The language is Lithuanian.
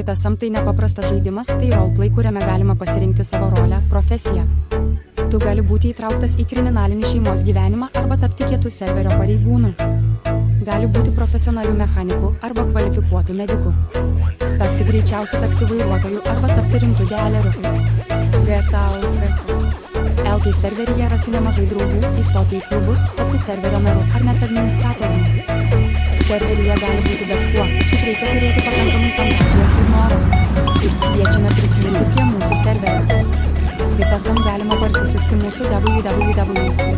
GTSM tai nepaprastas žaidimas, tai roleplay, kuriame galima pasirinkti savo rolę, profesiją. Tu gali būti įtrauktas į kriminalinį šeimos gyvenimą arba tapti kietų serverio pareigūnų. Gali būti profesionalių mechanikų arba kvalifikuotų medikų. Tapti greičiausių taksi vairuotojų arba tapti rimtų dealerių. GTA LT serveryje rasi nemažai draugų, įstoti į klubus, tapti serverio meru ar net administratoriumi. Serveryje gali būti bet kuo, tik reikia turėti pakankamai fantazijos ir noro. Kviečiame prisijungti prie mūsų serverio. GTSM galima parsisiųsti mūsų www.